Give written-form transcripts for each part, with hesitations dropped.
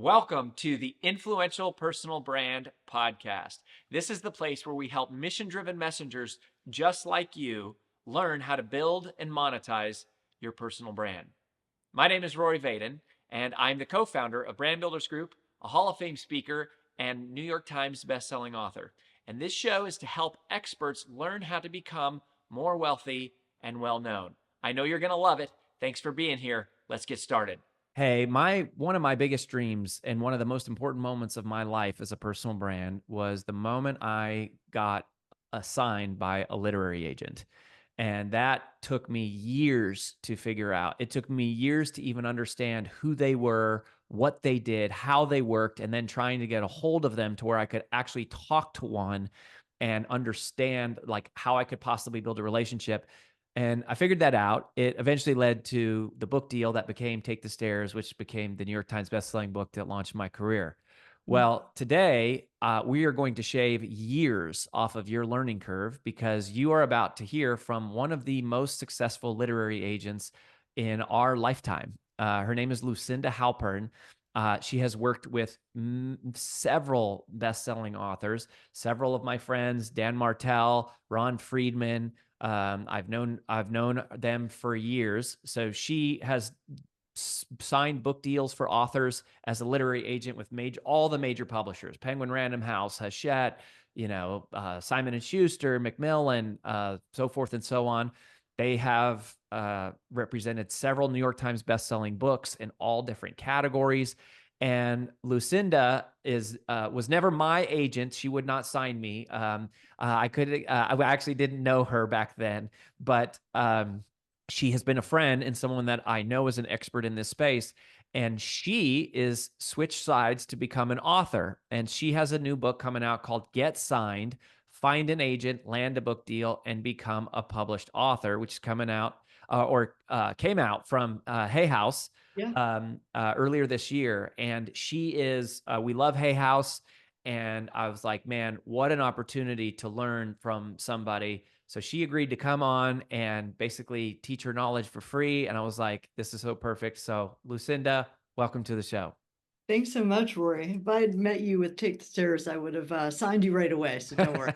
Welcome to the Influential Personal Brand Podcast. This is the place where we help mission-driven messengers just like you learn how to build and monetize your personal brand. My name is Rory Vaden, and I'm the co-founder of Brand Builders Group, a Hall of Fame speaker, and New York Times bestselling author. And this show is to help experts learn how to become more wealthy and well-known. I know you're going to love it. Thanks for being here. Let's get started. Hey, one of my biggest dreams and one of the most important moments of my life as a personal brand was the moment I got assigned by a literary agent. And that took me years to figure out. It took me years to even understand who they were, what they did, how they worked, and then trying to get a hold of them to where I could actually talk to one and understand like how I could possibly build a relationship. And I figured that out. It eventually led to the book deal that became Take the Stairs, which became the New York Times bestselling book that launched my career. Well, today we are going to shave years off of your learning curve because you are about to hear from one of the most successful literary agents in our lifetime. Her name is Lucinda Halpern. She has worked with several best-selling authors, several of my friends, Dan Martell, Ron Friedman. I've known them for years. So she has signed book deals for authors as a literary agent with all the major publishers: Penguin Random House, Hachette, Simon and Schuster, Macmillan, so forth and so on. They have represented several New York Times best-selling books in all different categories. And Lucinda was never my agent. She would not sign me. I actually didn't know her back then, but she has been a friend and someone that I know is an expert in this space. And she is switched sides to become an author. And she has a new book coming out called Get Signed: Find an Agent, Land a Book Deal, and Become a Published Author, which is coming out came out from Hay House earlier this year. And she is, we love Hay House. And I was like, man, what an opportunity to learn from somebody. So she agreed to come on and basically teach her knowledge for free. And I was like, this is so perfect. So Lucinda, welcome to the show. Thanks so much, Rory. If I had met you with Take the Stairs, I would have signed you right away, so don't worry.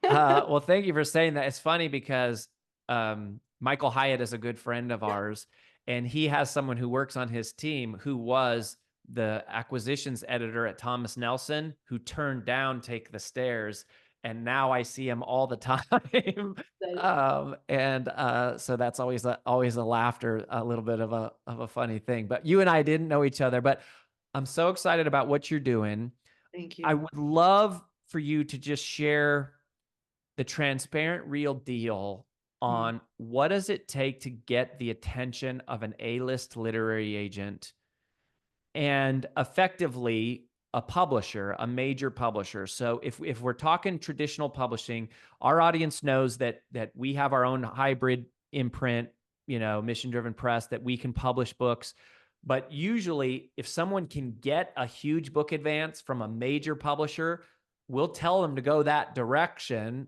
Well, thank you for saying that. It's funny because Michael Hyatt is a good friend of ours, and he has someone who works on his team who was the acquisitions editor at Thomas Nelson, who turned down Take the Stairs. And now I see him all the time. So that's always a laughter, a little bit of a funny thing. But you and I didn't know each other, but I'm so excited about what you're doing. Thank I you. would love for you to just share the transparent real deal Mm. on what does it take to get the attention of an A-list literary agent and effectively a publisher, a major publisher. So if we're talking traditional publishing, our audience knows that we have our own hybrid imprint, mission-driven press, that we can publish books. But usually, if someone can get a huge book advance from a major publisher, we'll tell them to go that direction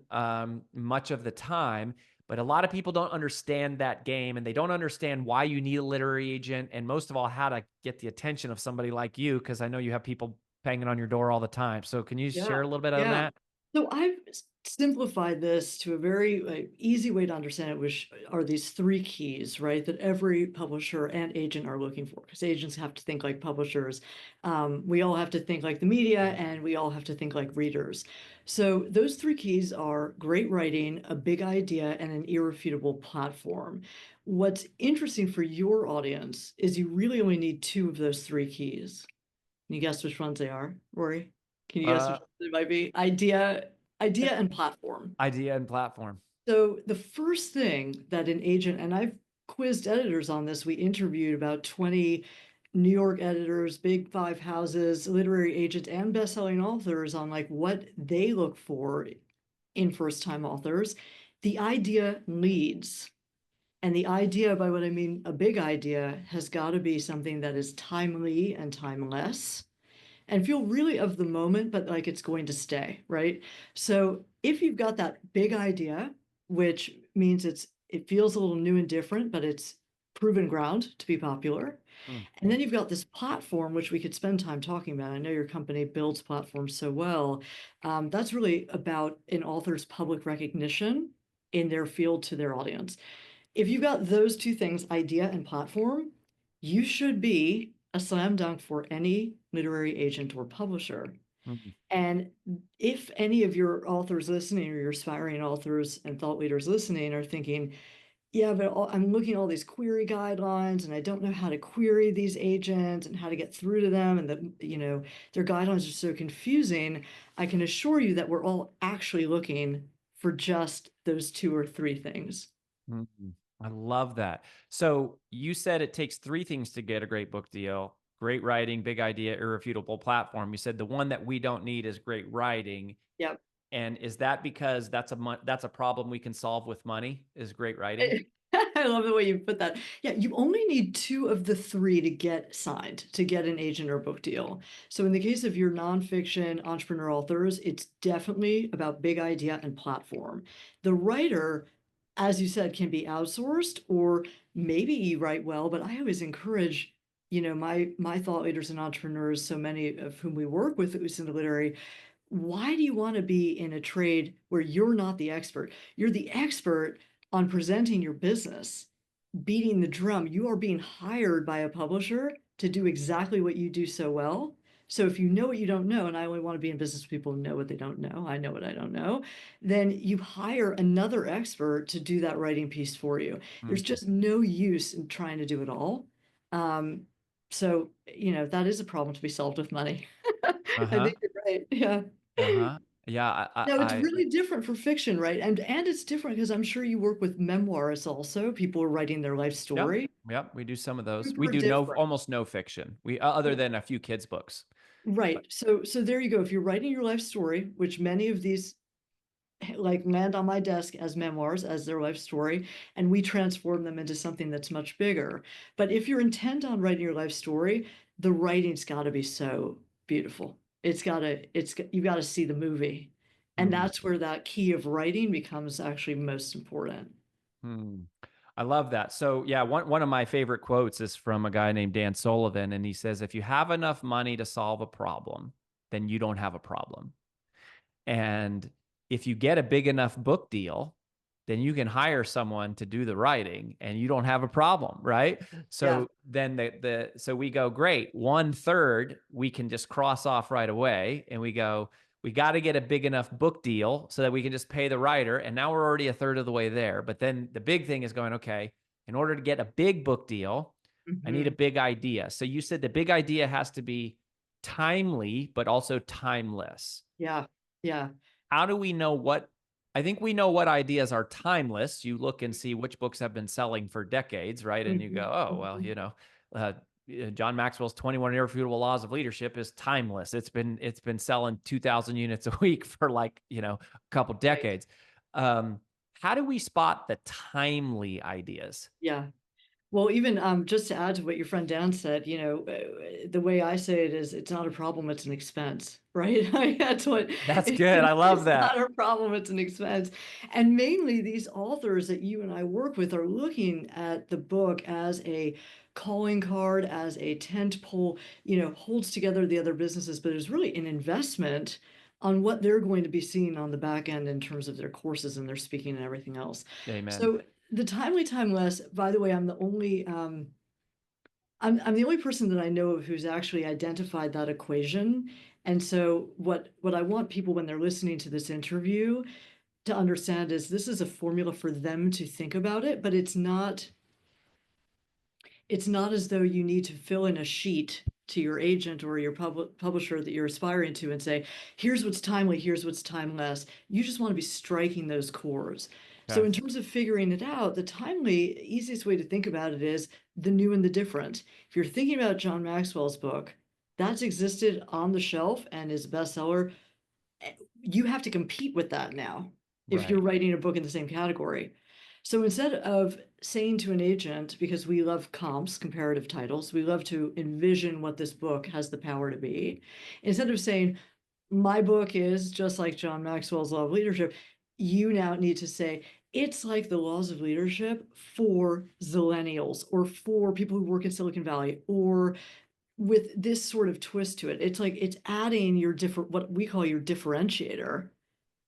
much of the time. But a lot of people don't understand that game, and they don't understand why you need a literary agent, and most of all, how to get the attention of somebody like you, because I know you have people banging on your door all the time. So can you Yeah, share a little bit on yeah. that? So I've simplified this to a very easy way to understand it, which are these three keys, right? That every publisher and agent are looking for, because agents have to think like publishers. We all have to think like the media, and we all have to think like readers. So those three keys are great writing, a big idea, and an irrefutable platform. What's interesting for your audience is you really only need two of those three keys. Can you guess which ones they are, Rory? Can you guess Uh, which ones they might be? Idea and platform. Idea and platform. So the first thing that an agent, and I've quizzed editors on this, we interviewed about 20 New York editors, big five houses, literary agents, and best-selling authors on like what they look for in first-time authors. The idea leads. And the idea, by what I mean, a big idea, has got to be something that is timely and timeless and feel really of the moment, but like it's going to stay, right? So if you've got that big idea, which means it feels a little new and different, but it's proven ground to be popular. Mm. And then you've got this platform, which we could spend time talking about. I know your company builds platforms so well. That's really about an author's public recognition in their field to their audience. If you've got those two things, idea and platform, you should be a slam dunk for any literary agent or publisher. Mm. And if any of your authors listening, or your aspiring authors and thought leaders listening, are thinking, yeah, but I'm looking at all these query guidelines and I don't know how to query these agents and how to get through to them, and their guidelines are so confusing, I can assure you that we're all actually looking for just those two or three things. Mm. I love that. So you said it takes three things to get a great book deal: great writing, big idea, irrefutable platform. You said the one that we don't need is great writing. Yep. And is that because that's a problem we can solve with money, is great writing? I love the way you put that. Yeah, you only need two of the three to get signed, to get an agent or book deal. So in the case of your nonfiction entrepreneur authors, it's definitely about big idea and platform. The writer, as you said, can be outsourced, or maybe you write well, but I always encourage, my thought leaders and entrepreneurs, so many of whom we work with at Lucinda Literary, why do you want to be in a trade where you're not the expert? You're the expert on presenting your business, beating the drum. You are being hired by a publisher to do exactly what you do so well. So if you know what you don't know, and I only want to be in business with people who know what they don't know, I know what I don't know, then you hire another expert to do that writing piece for you. There's Mm. just no use in trying to do it all. Um, so, that is a problem to be solved with money. I Uh-huh. think you're right. Yeah. Uh-huh. Yeah, No, it's really different for fiction, right? And it's different because I'm sure you work with memoirists also. People are writing their life yep. story. Yep, we do some of those. We Super do no different. almost no fiction. We other than a few kids books. Right. But So there you go. If you're writing your life story, which many of these like land on my desk as memoirs, as their life story, and we transform them into something that's much bigger. But if you're intent on writing your life story, the writing's got to be so beautiful. You've got to see the movie. And mm, that's where that key of writing becomes actually most important. mm. I love that. So yeah, one of my favorite quotes is from a guy named Dan Sullivan, and he says, if you have enough money to solve a problem, then you don't have a problem. And if you get a big enough book deal, then you can hire someone to do the writing and you don't have a problem, right? Yeah. So then so we go, great, 1/3 we can just cross off right away, and we go, we got to get a big enough book deal so that we can just pay the writer, and now we're already 1/3 of the way there. But then the big thing is going, okay, in order to get a big book deal, I need a Mhm. big idea. So you said the big idea has to be timely but also timeless. Yeah. Yeah. How do we know what? I think we know what ideas are timeless. You look and see which books have been selling for decades, right? And you go, Mhm. oh, well, Mhm. uh, John Maxwell's 21 Irrefutable Laws of Leadership is timeless. It's been selling 2,000 units a week for like, a couple Right. decades. Um, how do we spot the timely ideas? Yeah. Well, even just to add to what your friend Dan said, the way I say it is, it's not a problem, it's an expense, right? Like, that's what That's good. I love it's not that. a problem, it's an expense. And mainly these authors that you and I work with are looking at the book as a calling card, as a tent pole, holds together the other businesses, but is really an investment on what they're going to be seeing on the back end in terms of their courses and their speaking and everything else. Amen. So the timely timeless, by the way, I'm the only person that I know of who's actually identified that equation. And so what I want people when they're listening to this interview to understand is this is a formula for them to think about it, but it's not as though you need to fill in a sheet to your agent or your publisher that you're aspiring to and say, here's what's timely, here's what's timeless. You just want to be striking those chords. So, Okay. in terms of figuring it out, the timely, easiest way to think about it is the new and the different. If you're thinking about John Maxwell's book, that's existed on the shelf and is a bestseller. You have to compete with that now if you're Right. writing a book in the same category. So instead of saying to an agent, because we love comps, comparative titles, we love to envision what this book has the power to be, instead of saying, my book is just like John Maxwell's Law of Leadership, you now need to say, It's like the laws of leadership for zillennials or for people who work in Silicon Valley, or with this sort of twist to it. It's like it's adding your different, what we call your differentiator,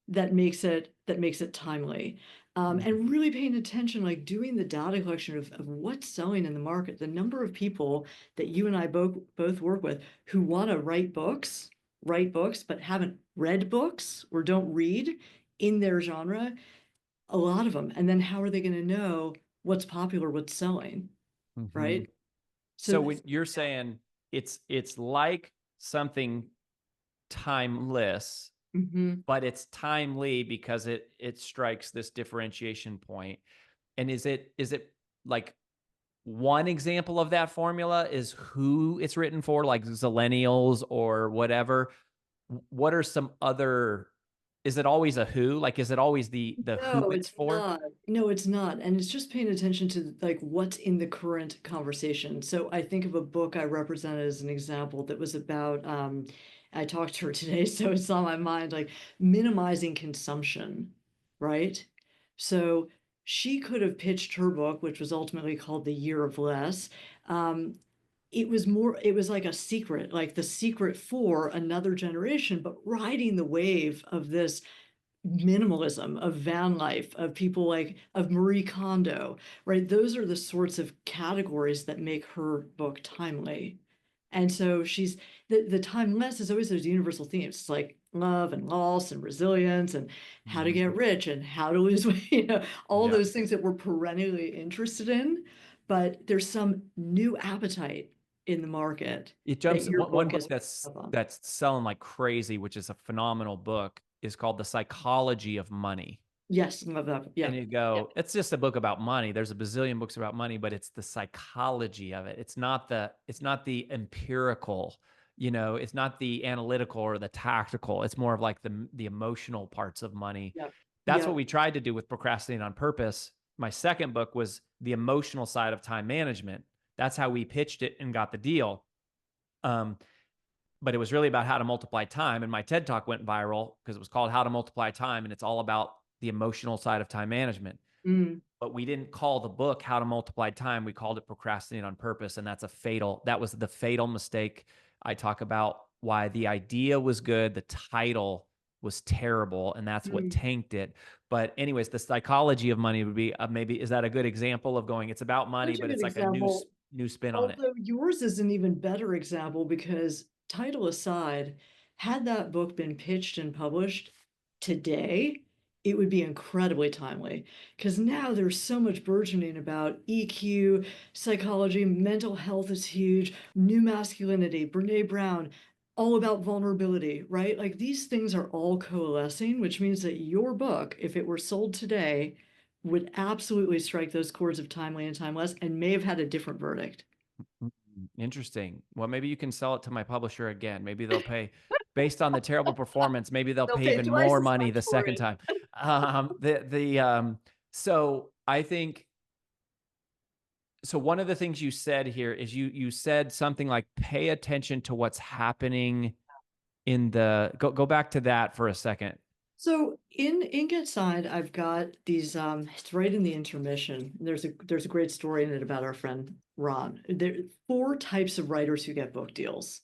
that makes it timely. And really paying attention, like doing the data collection of what's selling in the market, the number of people that you and I both work with who want to write books, but haven't read books or don't read in their genre, a lot of them. And then how are they going to know what's popular, what's selling, Mm-hmm. right? So So, when you're saying it's like something timeless, mhm. but it's timely because it strikes this differentiation point. And is it like one example of that formula is who it's written for, like zillennials or whatever? What are some other, is it always a who? Like, is it always the who No, it's it's for? not. No, it's not. And it's just paying attention to like what's in the current conversation. So I think of a book I represented as an example that was about, I talked to her today, so it's on my mind, like minimizing consumption, right? So she could have pitched her book, which was ultimately called The Year of Less. Um, it was like a secret, like the secret for another generation, but riding the wave of this minimalism, of van life, of people like of Marie Kondo, right? Those are the sorts of categories that make her book timely. And so she's the timeless is always those universal themes. It's like love and loss and resilience and how to Mhm. get rich and how to lose weight, all Yeah. those things that we're perennially interested in. But there's some new appetite in the market It that jumps your one book book is that's up on. that's selling like crazy, which is a phenomenal book, is called The Psychology of Money. Yes, love that. Yeah. And you Yeah. go, it's just a book about money. There's a bazillion books about money, but it's the psychology of it. It's not the empirical, it's not the analytical or the tactical. It's more of like the emotional parts of money. Yeah. That's Yeah. what we tried to do with Procrastinating on Purpose. My second book was the emotional side of time management. That's how we pitched it and got the deal. Um, but it was really about how to multiply time. And my TED talk went viral because it was called How to Multiply Time. And it's all about the emotional side of time management. Mm. But we didn't call the book How to Multiply Time. We called it Procrastinate on Purpose. And that was the fatal mistake. I talk about why the idea was good, the title was terrible, and that's what Mm. tanked it. But, anyways, the psychology of money would be maybe, is that a good example of going, it's about money, Such a but good it's like a example. new spin on it? Although yours is an even better example because, title aside, had that book been pitched and published today, it would be incredibly timely. Because now there's so much burgeoning about EQ, psychology, mental health is huge, new masculinity, Brene Brown, all about vulnerability, right? Like these things are all coalescing, which means that your book, if it were sold today, would absolutely strike those chords of timely and timeless and may have had a different verdict. Mm, interesting. Well, maybe you can sell it to my publisher again. Maybe they'll pay, based on the terrible performance, maybe they'll They'll pay pay even twice more as money much the for second it. time. So I think, so one of the things you said here is you said something like pay attention to what's happening in the, go back to that for a second. So in Get Signed, I've got these it's right in the intermission. There's a great story in it about our friend Ron. There are four types of writers who get book deals.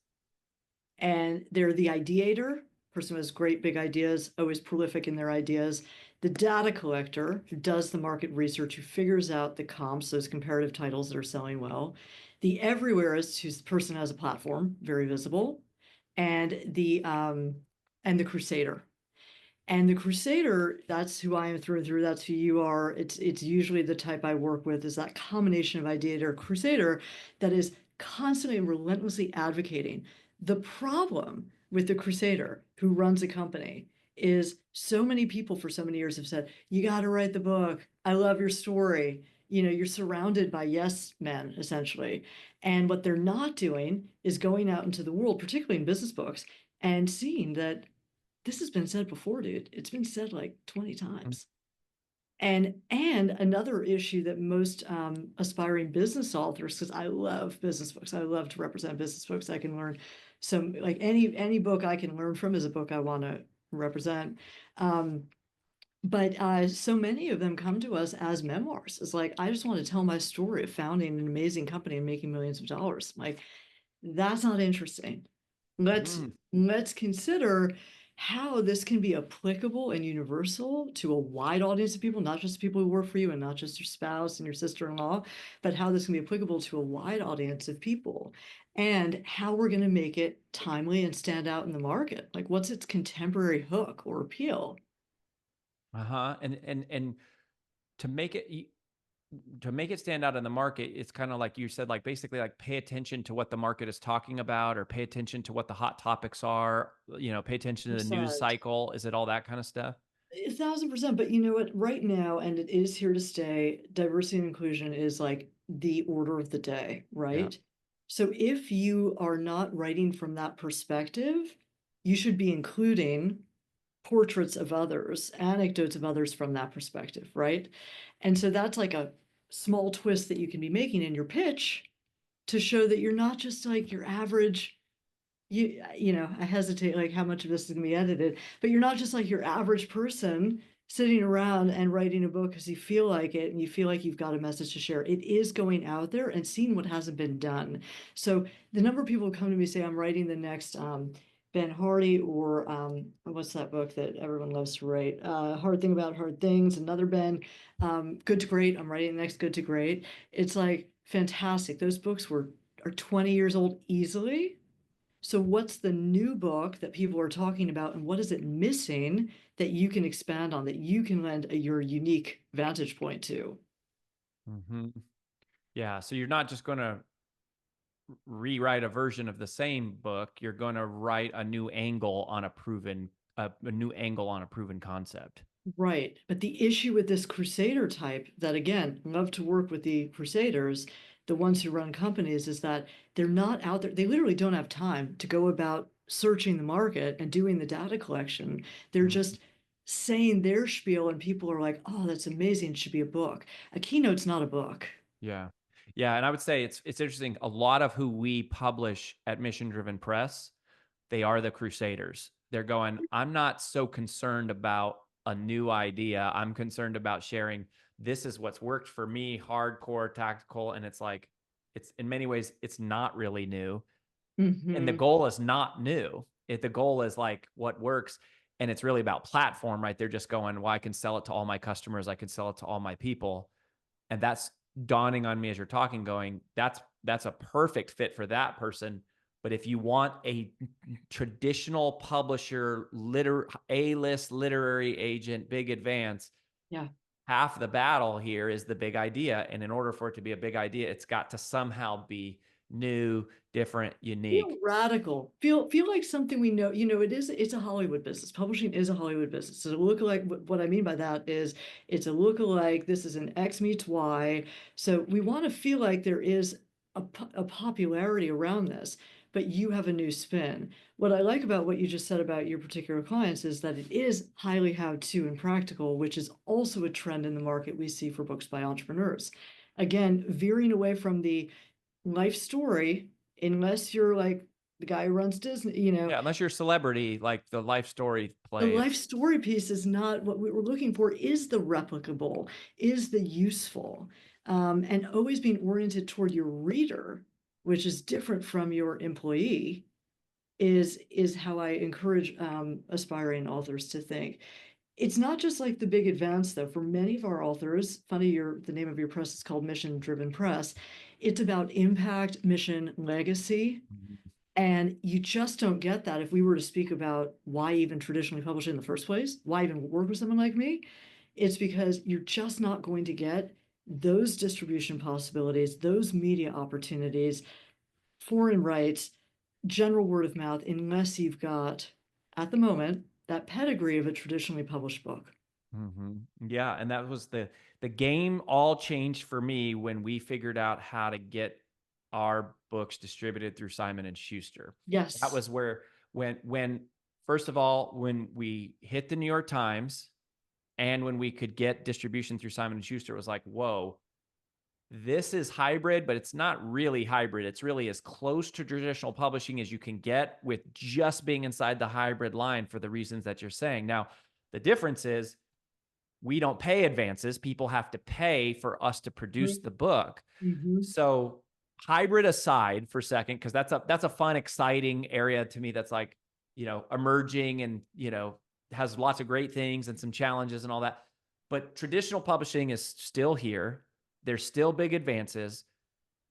And they're the ideator, person who has great big ideas, always prolific in their ideas, the data collector, who does the market research, who figures out the comps, those comparative titles that are selling well, the everywhereist, who's the person who has a platform, very visible, and the crusader. And the Crusader, that's who I am through and through. That's who you are. It's usually the type I work with, is that combination of ideator Crusader that is constantly and relentlessly advocating. The problem with the Crusader who runs a company is so many people for so many years have said, you got to write the book. I love your story. You're surrounded by yes men, essentially. And what they're not doing is going out into the world, particularly in business books, and seeing that this has been said before, dude. It's been said like 20 times. And another issue that most aspiring business authors, because I love business books, I love to represent business books. I can learn some, like any book I can learn from is a book I want to represent. Um, But so many of them come to us as memoirs. It's like, I just want to tell my story of founding an amazing company and making millions of dollars. Like, that's not interesting. Let's Mm. let's consider how this can be applicable and universal to a wide audience of people, not just people who work for you and not just your spouse and your sister-in-law, but how this can be applicable to a wide audience of people and how we're going to make it timely and stand out in the market. Like, what's its contemporary hook or appeal? Uh-huh. And to make it to make it stand out in the market, it's kind of like you said, like basically like pay attention to what the market is talking about or pay attention to what the hot topics are, pay attention to the news Percent. cycle. Is it all that kind of stuff? 1,000%. But you know what? Right now, and it is here to stay, diversity and inclusion is like the order of the day, Yeah. right? So if you are not writing from that perspective, you should be including portraits of others, anecdotes of others from that perspective, right? And so that's like a small twist that you can be making in your pitch to show that you're not just like your average, I hesitate like how much of this is gonna be edited, but you're not just like your average person sitting around and writing a book because you feel like it and you feel like you've got a message to share. It is going out there and seeing what hasn't been done. So the number of people who come to me say I'm writing the next Ben Hardy or what's that book that everyone loves to write? Hard Thing About Hard Things, another Ben, Good to Great. I'm writing the next Good to Great. It's like fantastic. Those books are 20 years old easily. So what's the new book that people are talking about and what is it missing that you can expand on, that you can lend your unique vantage point to? Hmm. Yeah. So you're not just going to rewrite a version of the same book. You're going to write a new angle on a new angle on a proven concept. Right. But the issue with this crusader type that again, love to work with the crusaders, the ones who run companies, is that they're not out there. They literally don't have time to go about searching the market and doing the data collection. They're Mhm. just saying their spiel and people are like, oh, that's amazing. It should be a book. A keynote's not a book. Yeah. Yeah, and I would say it's interesting. A lot of who we publish at Mission Driven Press, they are the crusaders. They're going, I'm not so concerned about a new idea. I'm concerned about sharing this is what's worked for me, hardcore, tactical, and it's like it's in many ways it's not really new. And the Hmm. goal is not new. The goal is like what works and it's really about platform, right? They're just going, well, I can sell it to all my customers, I can sell it to all my people, and that's dawning on me as you're talking going that's a perfect fit for that person. But if you want a traditional publisher a-list literary agent big advance, Yeah. half the battle here is the big idea, and in order for it to be a big idea it's got to somehow be new, different, Feel unique. radical. Feel like something we know. It's a Hollywood business. Publishing is a Hollywood business. So look like what I mean by that is it's a look-alike. This is an X meets Y. So we want to feel like there is a popularity around this, but you have a new spin. What I like about what you just said about your particular clients is that it is highly how-to and practical, which is also a trend in the market we see for books by entrepreneurs. Again, veering away from the life story, unless you're like the guy who runs Disney, Yeah, unless you're a celebrity, like the life story the play, life it's story piece is not what we were looking for, is the replicable, is the useful, and always being oriented toward your reader, which is different from your employee, is how I encourage aspiring authors to think. It's not just like the big advance, though. For many of our authors, funny, the name of your press is called Mission Driven Press. It's about impact, mission, legacy. And you just don't get that if we were to speak about why even traditionally publish in the first place, why even work with someone like me. It's because you're just not going to get those distribution possibilities, those media opportunities, foreign rights, general word of mouth, unless you've got, at the moment, that pedigree of a traditionally published book. Yeah, and that was the game all changed for me when we figured out how to get our books distributed through Simon and Schuster. That Yes. was where when first of all when we hit the New York Times and when we could get distribution through Simon and Schuster, it was like, whoa, this is hybrid, but it's not really hybrid. It's really as close to traditional publishing as you can get with just being inside the hybrid line for the reasons that you're saying. Now, the difference is we don't pay advances. People have to pay for us to produce the book. Mm-hmm. So hybrid aside for a second, because that's a fun, exciting area to me that's like, emerging and, has lots of great things and some challenges and all that. But traditional publishing is still here. There's still big advances.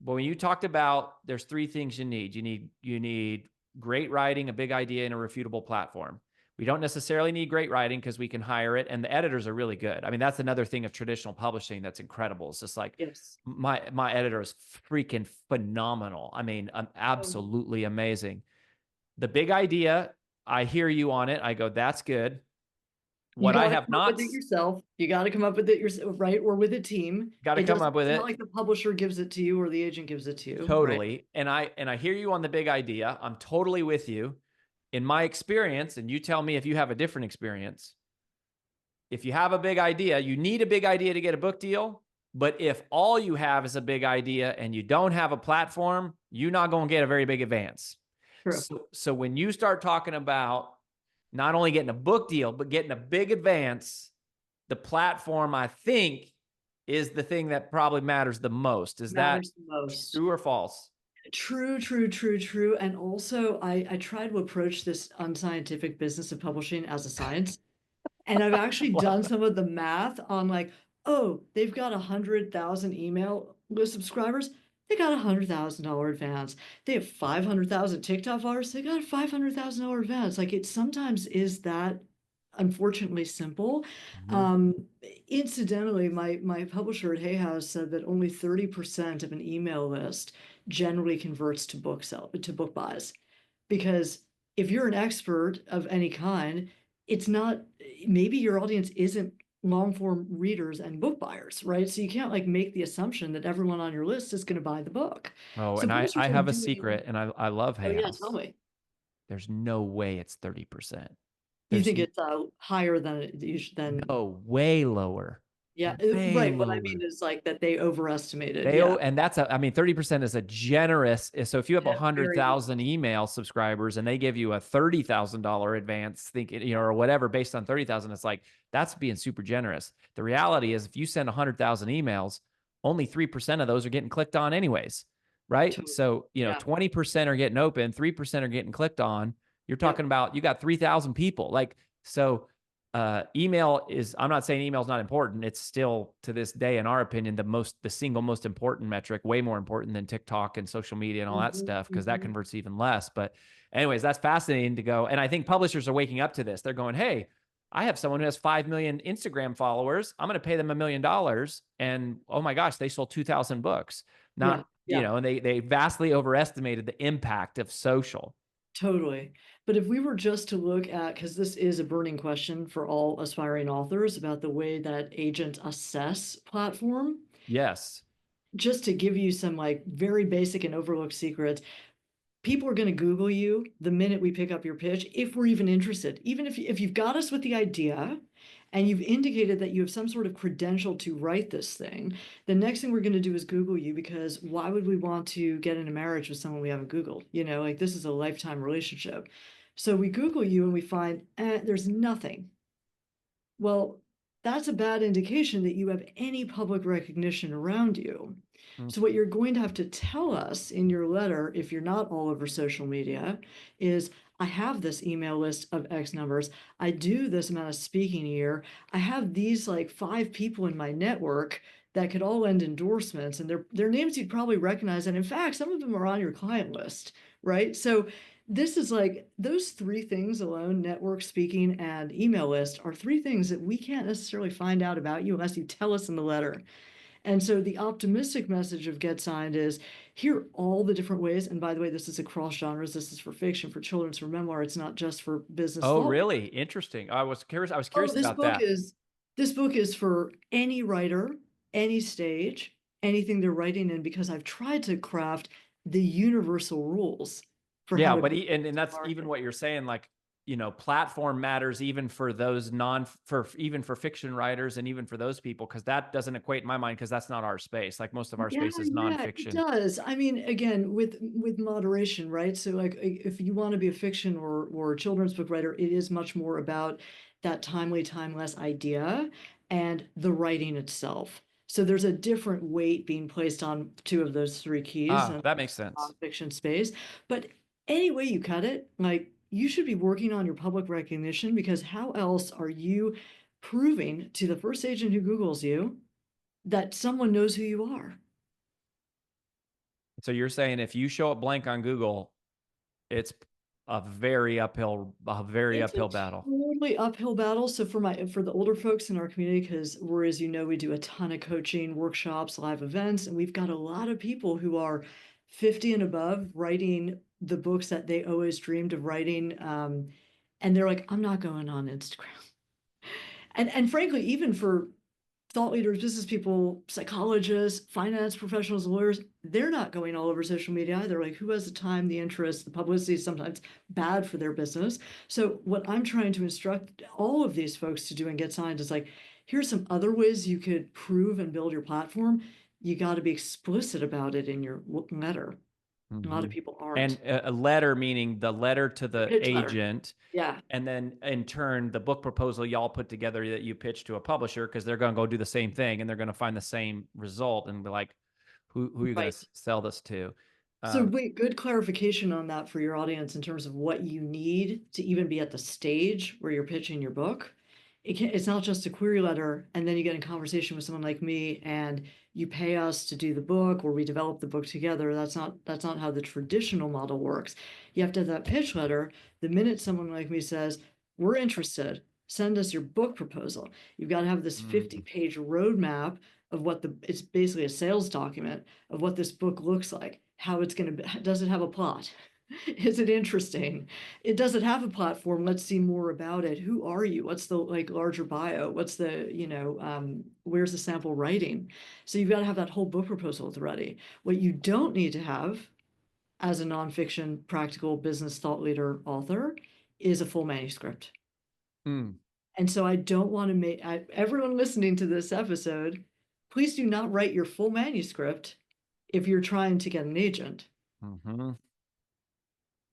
But when you talked about, there's three things you need. You need great writing, a big idea, and a refutable platform. We don't necessarily need great writing because we can hire it, and the editors are really good. I mean, that's another thing of traditional publishing that's incredible. It's just like Yes. my editor is freaking phenomenal. I mean, Oh, absolutely amazing. The big idea, I hear you on it. I go, that's good. you What I got to have come up with not it yourself. You got to come up with it yourself, right? Or with a team. got to It come doesn't, up with it's not it. like the publisher gives it to you or the agent gives it to you, right? Totally. And I hear you on the big idea. I'm totally with you. In my experience, and you tell me if you have a different experience, if you have a big idea, you need a big idea to get a book deal. But if all you have is a big idea and you don't have a platform, you're not going to get a very big advance. True. So when you start talking about not only getting a book deal, but getting a big advance, the platform, I think, is the thing that probably matters the most. Is that Matters the most. true or false? True, true, true, true. And also, I try to approach this unscientific business of publishing as a science. And I've actually done some of the math on like, oh, they've got 100,000 email list subscribers. They got $100,000 advance. They have 500,000 TikTok followers. They got a $500,000 advance. Like it sometimes is that unfortunately simple. Mm-hmm. Um, Incidentally, my publisher at Hay House said that only 30% of an email list generally converts to book buys. Because if you're an expert of any kind, it's not, maybe your audience isn't long form readers and book buyers, right? So you can't like make the assumption that everyone on your list is going to buy the book. Oh, So and I publishers are have a doing, secret, and I love oh Hay yeah, tell House. me. There's no way it's 30%. You There's think it's higher than than no way lower. yeah, Way right. What I mean lower. is like that they overestimated. Yeah. And that's I mean, 30% is a generous. So if you have Yeah, very 100,000 generous. email subscribers and they give you a $30,000 advance, thinking, or whatever, based on 30,000, it's like, that's being super generous. The reality is if you send 100,000 emails, only 3% of those are getting clicked on anyways. Right. Totally. So, Yeah. 20% are getting open, 3% are getting clicked on. You're Yep. talking about, you got 3,000 people. Like, so email is, I'm not saying email is not important. It's still, to this day, in our opinion, the single most important metric, way more important than TikTok and social media and all that Mhm, stuff, because that mhm. converts even less. But anyways, that's fascinating to go. And I think publishers are waking up to this. They're going, hey, I have someone who has 5 million Instagram followers. I'm going to pay them $1 million. And oh my gosh, they sold 2,000 books. Yeah. Not, Yeah. and they vastly overestimated the impact of social. Totally. But if we were just to look at, because this is a burning question for all aspiring authors about the way that agents assess platform, Yes. just to give you some like very basic and overlooked secrets, people are going to Google you the minute we pick up your pitch, if we're even interested. Even if you've got us with the idea and you've indicated that you have some sort of credential to write this thing, the next thing we're going to do is Google you, because why would we want to get in a marriage with someone we haven't Googled? Like this is a lifetime relationship. So we Google you and we find, there's nothing. Well, that's a bad indication that you have any public recognition around you. Mm. So what you're going to have to tell us in your letter, if you're not all over social media, is I have this email list of X numbers. I do this amount of speaking a year. I have these like 5 people in my network that could all end endorsements, and their names you'd probably recognize. And in fact, some of them are on your client list, right? So this is like those 3 things alone, network, speaking, and email list, are 3 things that we can't necessarily find out about you unless you tell us in the letter. And so the optimistic message of Get Signed is here are all the different ways. And by the way, this is across genres. This is for fiction, for children's, for memoir. It's not just for business Oh, thought. really? Interesting. I was Oh, curious about that. this book is for any writer, any stage, anything they're writing in, because I've tried to craft the universal rules for how Yeah, to but bring it and to that's even market. what you're saying. Like, platform matters even for those even for fiction writers and even for those people, because that doesn't equate in my mind, because that's not our space. Like, most of our Yeah, space is yeah, it nonfiction. does. I mean, again, with moderation, right? So like if you want to be a fiction or children's book writer, it is much more about that timely, timeless idea. and the writing itself. So there's a different weight being placed on two of those three keys Ah, in that makes sense. nonfiction space. But any way you cut it, like you should be working on your public recognition, because how else are you proving to the first agent who Googles you that someone knows who you are? So you're saying if you show up blank on Google, it's a very It's a uphill battle. totally uphill battle. So for the older folks in our community, because we're, as you know, we do a ton of coaching, workshops, live events, and we've got a lot of people who are 50 and above writing the books that they always dreamed of writing. And they're like, I'm not going on Instagram. And frankly, even for thought leaders, business people, psychologists, finance professionals, lawyers, they're not going all over social media either. Like, who has the time, the interest, the publicity is sometimes bad for their business. So what I'm trying to instruct all of these folks to do and get signed is like, here's some other ways you could prove and build your platform. You got to be explicit about it in your letter. A lot Mm-hmm. of people And aren't. a letter, meaning the letter to The the pitch letter. agent, Yeah. and then in turn, the book proposal y'all put together that you pitch to a publisher, because they're going to go do the same thing and they're going to find the same result and be like, who are you going to Right. sell this to? So Um, wait, good clarification on that for your audience in terms of what you need to even be at the stage where you're pitching your book. It's not just a query letter and then you get in conversation with someone like me and you pay us to do the book or we develop the book together. That's not how the traditional model works. You have to have that pitch letter. The minute someone like me says, we're interested, send us your book proposal. You've got to have this mm, 50-page roadmap of it's basically a sales document of what this book looks like, how it's going to, does it have a plot? Is it interesting? It does it have a platform? Let's see more about it. Who are you? What's the like larger bio? What's the, where's the sample writing? So you've got to have that whole book proposal ready. What you don't need to have as a nonfiction, practical business thought leader author is a full manuscript. mm, And so I don't want to everyone listening to this episode, please do not write your full manuscript if you're trying to get an agent. mm-hmm.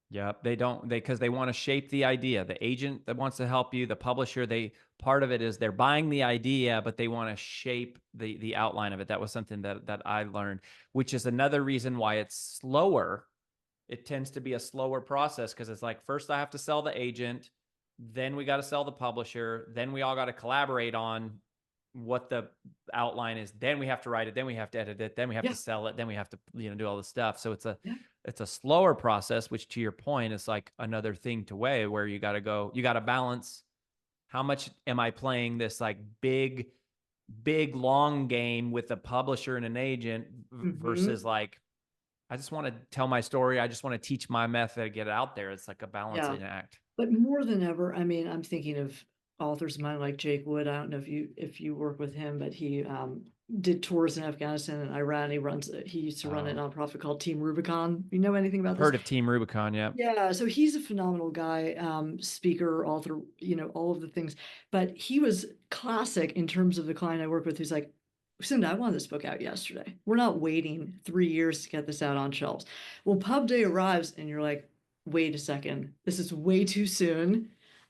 Yeah, they don't because they want to shape the idea. The agent that wants to help you, the publisher, they part of it is they're buying the idea, but they want to shape the outline of it. That was something that I learned, which is another reason why it's slower. It tends to be a slower process because it's like first I have to sell the agent, then we got to sell the publisher, then we all got to collaborate on what the outline is, then we have to write it, then we have to edit it, then we have to Yeah, sell it, then we have to do all this stuff. So yeah. it's a slower process, which to your point is like another thing to weigh where you got to balance how much am I playing this like big long game with a publisher and an agent Hmm. versus like I just want to tell my story, I just want to teach my method, get it out there. It's like a Yeah. balancing act. But more than ever, I mean, I'm thinking of authors of mine like Jake Wood. I don't know if you work with him, but he did tours in Afghanistan and Iran. He used to run a Oh, nonprofit called Team Rubicon. You know anything I've about this? heard of Team Rubicon. Yeah. Yeah, so he's a phenomenal guy, speaker, author, all of the things. But he was classic in terms of the client I work with who's like, Lucinda, I wanted this book out yesterday. We're not waiting 3 years to get this out on shelves. Well, pub day arrives and you're like, wait a second, this is way too soon.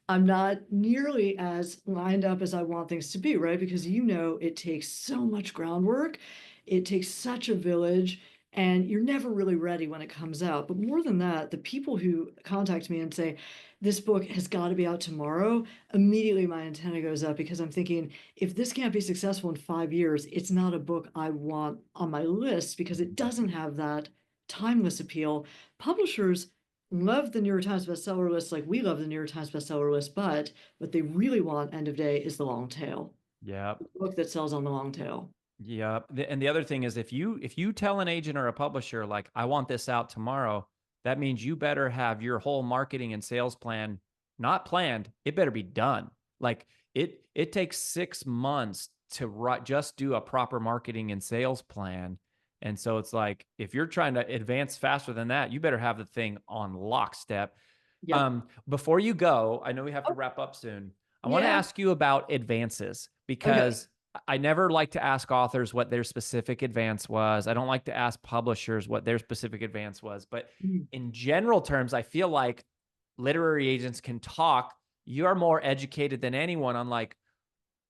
I'm not nearly as lined up as I want things to be, right? Because it takes so much groundwork, it takes such a village and you're never really ready when it comes out. But more than that, the people who contact me and say, this book has got to be out tomorrow, immediately my antenna goes up because I'm thinking, if this can't be successful in 5 years, it's not a book I want on my list because it doesn't have that timeless appeal. Publishers love the New York Times bestseller list like we love the New York Times bestseller list, but what they really want end of day is the long tail, Yeah. the book that sells on the long tail. Yeah. And the other thing is if you tell an agent or a publisher like I want this out tomorrow, that means you better have your whole marketing and sales plan not planned. It better be done. Like it takes 6 months to just do a proper marketing and sales plan. And so it's like if you're trying to advance faster than that, you better have the thing on lockstep. Yep. Before you go, I know we have to Oh, wrap up soon. I want to yeah. ask you about advances Okay. because I never like to ask authors what their specific advance was. I don't like to ask publishers what their specific advance was. But Mm. in general terms, I feel like literary agents can talk. You're more educated than anyone on like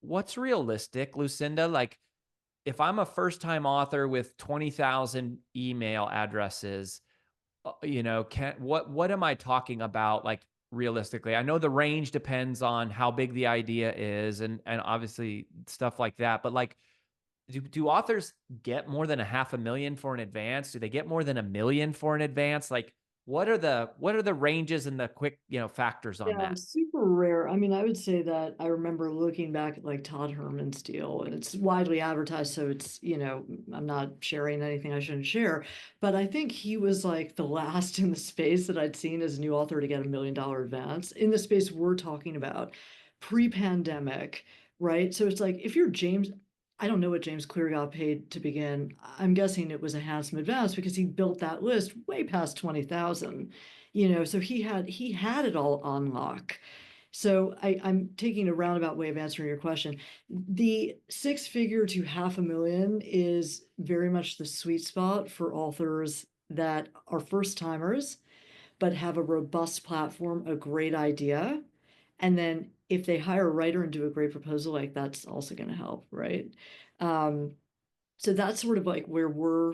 what's realistic, Lucinda? Like, if I'm a first time author with 20,000 email addresses, what am I talking about, like, realistically? I know the range depends on how big the idea is, and obviously stuff like that, but like, do authors get more than a half a million for an advance? Do they get more than 1 million for an advance? Like, what are the ranges and the quick, factors on Yeah, that? super rare. I mean, I would say that I remember looking back at like Todd Herman's deal, and it's widely advertised, so it's, I'm not sharing anything I shouldn't share. But I think he was like the last in the space that I'd seen as a new author to get $1 million advance in the space we're talking about, pre-pandemic, right? So it's like if you're James, I don't know what James Clear got paid to begin. I'm guessing it was a handsome advance because he built that list way past 20,000. So he had it all on lock. So I'm taking a roundabout way of answering your question. The 6 figure to half a million is very much the sweet spot for authors that are first timers, but have a robust platform, a great idea. And then if they hire a writer and do a great proposal, like that's also going to help, right? Um, so that's sort of like where we're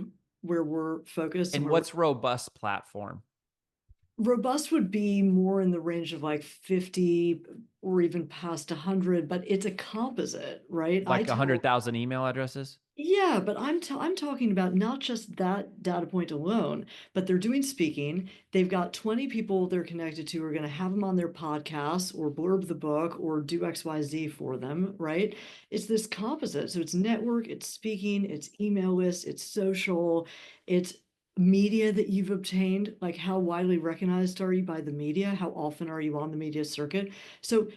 focused and And where we're what's robust platform? robust would be more in the range of like 50 or even past 100, but it's a composite, right? I Like a hundred tell thousand email addresses? Yeah, but I'm talking about not just that data point alone, but they're doing speaking. They've got 20 people they're connected to who are going to have them on their podcasts or blurb the book or do XYZ for them, right? It's this composite. So it's network, it's speaking, it's email list, it's social, it's media that you've obtained. Like how widely recognized are you by the media? How often are you on the media circuit? So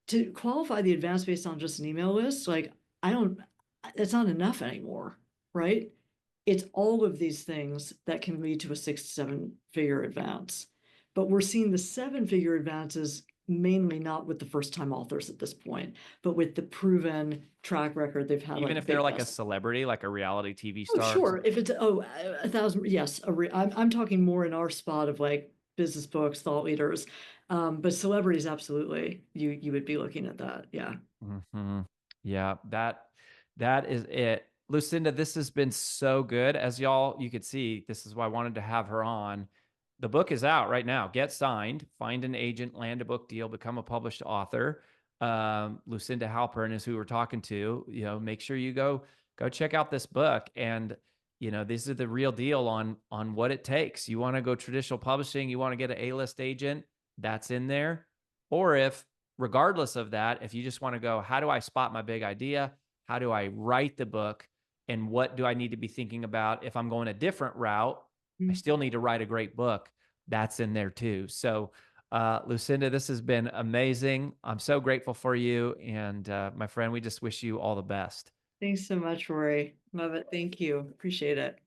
to qualify the advance based on just an email list, like I don't, that's not enough anymore, right? It's all of these things that can lead to a 6 to 7 figure advance. But we're seeing the 7 figure advances mainly not with the first time authors at this point, but with the proven track record they've had Even like if they're big like a best. celebrity, like a reality TV Oh, star or sure. something? If it's 1,000, yes. I'm talking more in our spot of like business books, thought leaders, but celebrities, absolutely. You would be looking at that. Yeah. Hmm. Yeah, that is it. Lucinda, this has been so good. As you could see, this is why I wanted to have her on. The book is out right now. Get signed, find an agent, land a book deal, become a published author. Lucinda Halpern is who we're talking to. Make sure you go check out this book. And these are the real deal on what it takes. You want to go traditional publishing, you want to get an A-list agent, that's in there. Or if regardless of that, if you just want to go, how do I spot my big idea? How do I write the book? And what do I need to be thinking about if I'm going a different route? I still need to write a great book. That's in there too. So, Lucinda, this has been amazing. I'm so grateful for you. And my friend, we just wish you all the best. Thanks so much, Rory. Love it. Thank you. Appreciate it.